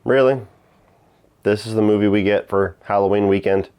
Really? This is the movie we get for Halloween weekend?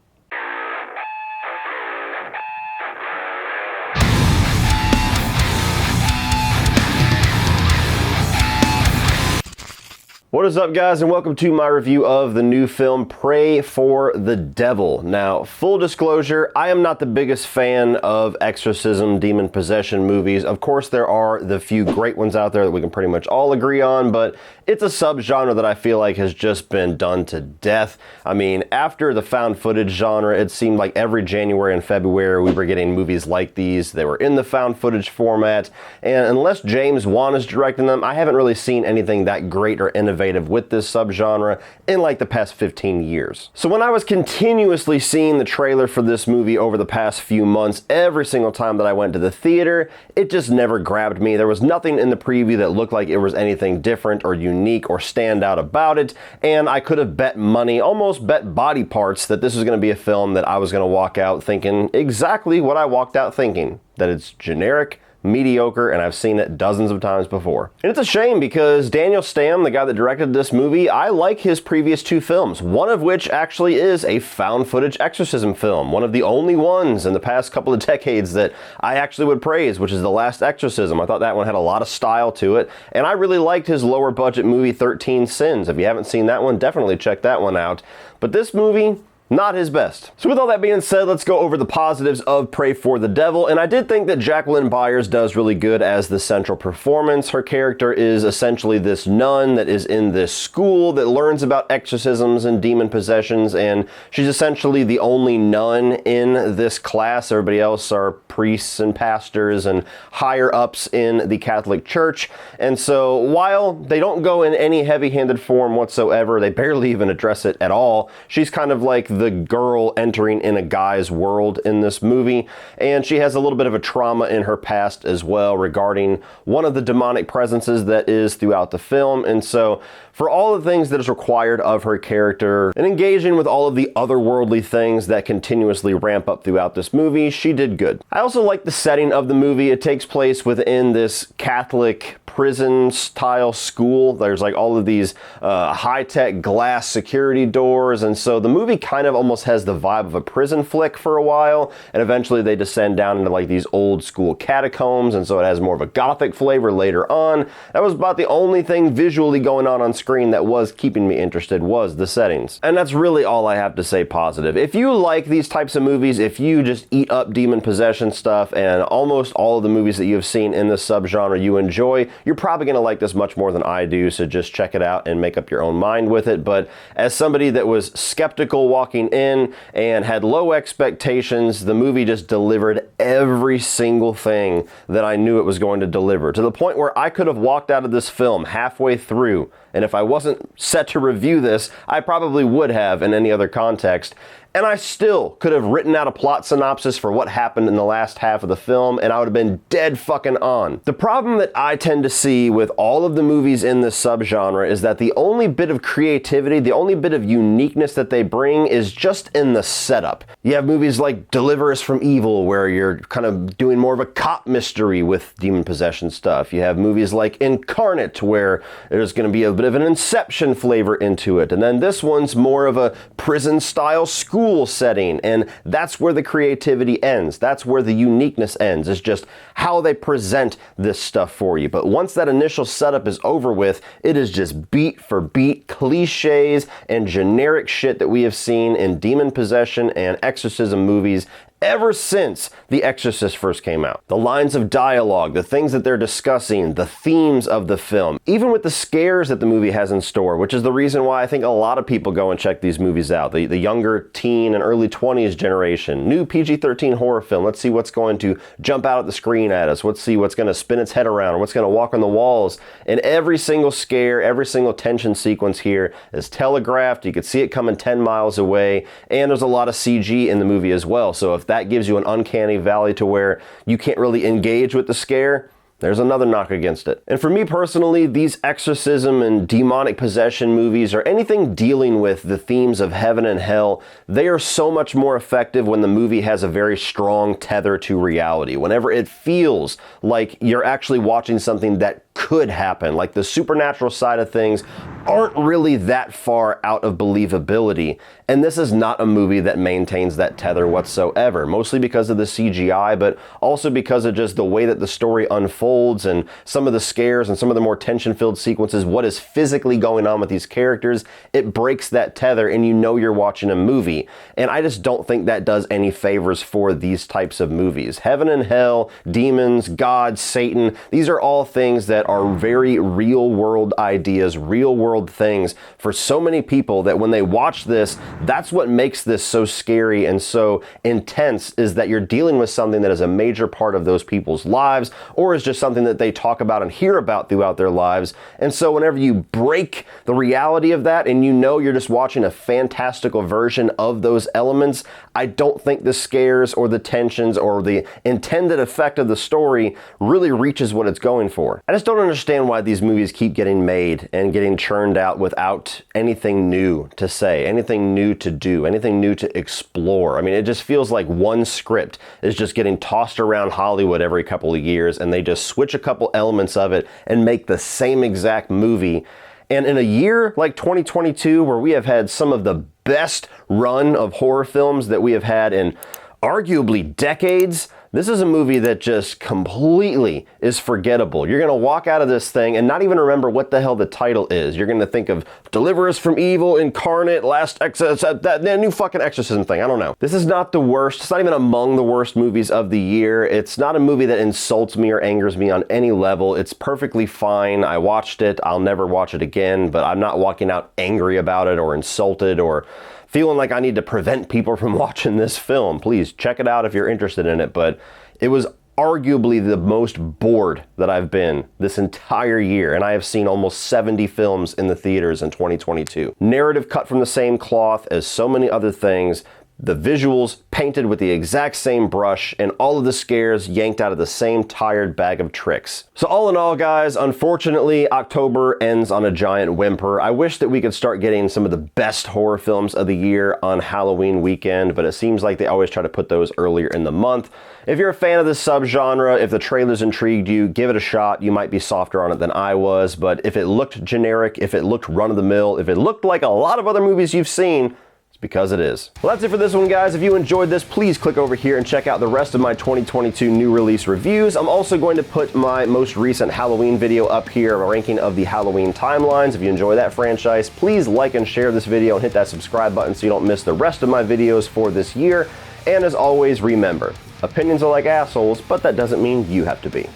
What is up, guys, and welcome to my review of the new film Pray for the Devil. Now, full disclosure, I am not the biggest fan of exorcism, demon possession movies. Of course, there are the few great ones out there that we can pretty much all agree on, but it's a subgenre that I feel like has just been done to death. I mean, after the found footage genre, it seemed like every January and February we were getting movies like these. They were in the found footage format, and unless James Wan is directing them, I haven't really seen anything that great or innovative with this subgenre in like the past 15 years. So when I was continuously seeing the trailer for this movie over the past few months, every single time that I went to the theater, it just never grabbed me. There was nothing in the preview that looked like it was anything different or unique or stand out about it, and I could have bet money, almost bet body parts, that this was going to be a film that I was going to walk out thinking exactly what I walked out thinking, that it's generic, mediocre, and I've seen it dozens of times before. And it's a shame because Daniel Stamm, the guy that directed this movie, I like his previous two films, one of which actually is a found footage exorcism film, one of the only ones in the past couple of decades that I actually would praise, which is The Last Exorcism. I thought that one had a lot of style to it, and I really liked his lower budget movie 13 Sins. If you haven't seen that one, definitely check that one out. But this movie, not his best. So with all that being said, let's go over the positives of Pray for the Devil, and I did think that Jacqueline Byers does really good as the central performance. Her character is essentially this nun that is in this school that learns about exorcisms and demon possessions, and she's essentially the only nun in this class. Everybody else are priests and pastors and higher ups in the Catholic Church, and so while they don't go in any heavy-handed form whatsoever, they barely even address it at all, she's kind of like the girl entering in a guy's world in this movie, and she has a little bit of a trauma in her past as well regarding one of the demonic presences that is throughout the film. And so for all the things that is required of her character and engaging with all of the otherworldly things that continuously ramp up throughout this movie, she did good. I also like the setting of the movie. It takes place within this Catholic prison style school. There's like all of these high-tech glass security doors, and so the movie kind of almost has the vibe of a prison flick for a while, and eventually they descend down into like these old school catacombs, and so it has more of a gothic flavor later on. That was about the only thing visually going on screen that was keeping me interested, was the settings. And that's really all I have to say positive. If you like these types of movies, if you just eat up demon possession stuff and almost all of the movies that you have seen in this subgenre you enjoy, you're probably going to like this much more than I do, so just check it out and make up your own mind with it. But as somebody that was skeptical walking in and had low expectations, the movie just delivered every single thing that I knew it was going to deliver, to the point where I could have walked out of this film halfway through, and if I wasn't set to review this, I probably would have in any other context. And I still could have written out a plot synopsis for what happened in the last half of the film, and I would have been dead fucking on. The problem that I tend to see with all of the movies in this subgenre is that the only bit of creativity, the only bit of uniqueness that they bring is just in the setup. You have movies like Deliver Us from Evil, where you're kind of doing more of a cop mystery with demon possession stuff. You have movies like Incarnate, where there's going to be a bit of an Inception flavor into it. And then this one's more of a prison-style school setting, and that's where the creativity ends. That's where the uniqueness ends, is just how they present this stuff for you. But once that initial setup is over with, it is just beat for beat cliches and generic shit that we have seen in demon possession and exorcism movies ever since The Exorcist first came out. The lines of dialogue, the things that they're discussing, the themes of the film, even with the scares that the movie has in store, which is the reason why I think a lot of people go and check these movies out. The younger teen and early 20s generation, new PG-13 horror film. Let's see what's going to jump out at the screen at us. Let's see what's going to spin its head around, what's going to walk on the walls. And every single scare, every single tension sequence here is telegraphed. You could see it coming 10 miles away, and there's a lot of CG in the movie as well. So if that gives you an uncanny valley to where you can't really engage with the scare, there's another knock against it. And for me personally, these exorcism and demonic possession movies, or anything dealing with the themes of heaven and hell, they are so much more effective when the movie has a very strong tether to reality. Whenever it feels like you're actually watching something that could happen. Like, the supernatural side of things aren't really that far out of believability. And this is not a movie that maintains that tether whatsoever, mostly because of the CGI, but also because of just the way that the story unfolds and some of the scares and some of the more tension-filled sequences, what is physically going on with these characters. It breaks that tether and you know you're watching a movie. And I just don't think that does any favors for these types of movies. Heaven and hell, demons, God, Satan, these are all things that are very real-world ideas, real-world things for so many people that when they watch this, that's what makes this so scary and so intense, is that you're dealing with something that is a major part of those people's lives, or is just something that they talk about and hear about throughout their lives. And so whenever you break the reality of that and you know you're just watching a fantastical version of those elements, I don't think the scares or the tensions or the intended effect of the story really reaches what it's going for. I just don't understand why these movies keep getting made and getting churned out without anything new to say, anything new to do, anything new to explore. I mean, it just feels like one script is just getting tossed around Hollywood every couple of years, and they just switch a couple elements of it and make the same exact movie. And in a year like 2022, where we have had some of the best run of horror films that we have had in arguably decades, this is a movie that just completely is forgettable. You're going to walk out of this thing and not even remember what the hell the title is. You're going to think of Deliver Us from Evil, Incarnate, that new fucking exorcism thing. I don't know. This is not the worst. It's not even among the worst movies of the year. It's not a movie that insults me or angers me on any level. It's perfectly fine. I watched it. I'll never watch it again, but I'm not walking out angry about it or insulted or feeling like I need to prevent people from watching this film. Please check it out if you're interested in it, but it was arguably the most bored that I've been this entire year, and I have seen almost 70 films in the theaters in 2022. Narrative cut from the same cloth as so many other things, the visuals painted with the exact same brush, and all of the scares yanked out of the same tired bag of tricks. So all in all, guys, unfortunately, October ends on a giant whimper. I wish that we could start getting some of the best horror films of the year on Halloween weekend, but it seems like they always try to put those earlier in the month. If you're a fan of this subgenre, if the trailers intrigued you, give it a shot. You might be softer on it than I was, but if it looked generic, if it looked run-of-the-mill, if it looked like a lot of other movies you've seen, because it is. Well, that's it for this one, guys. If you enjoyed this, please click over here and check out the rest of my 2022 new release reviews. I'm also going to put my most recent Halloween video up here, a ranking of the Halloween timelines. If you enjoy that franchise, please like and share this video and hit that subscribe button so you don't miss the rest of my videos for this year. And as always, remember, opinions are like assholes, but that doesn't mean you have to be.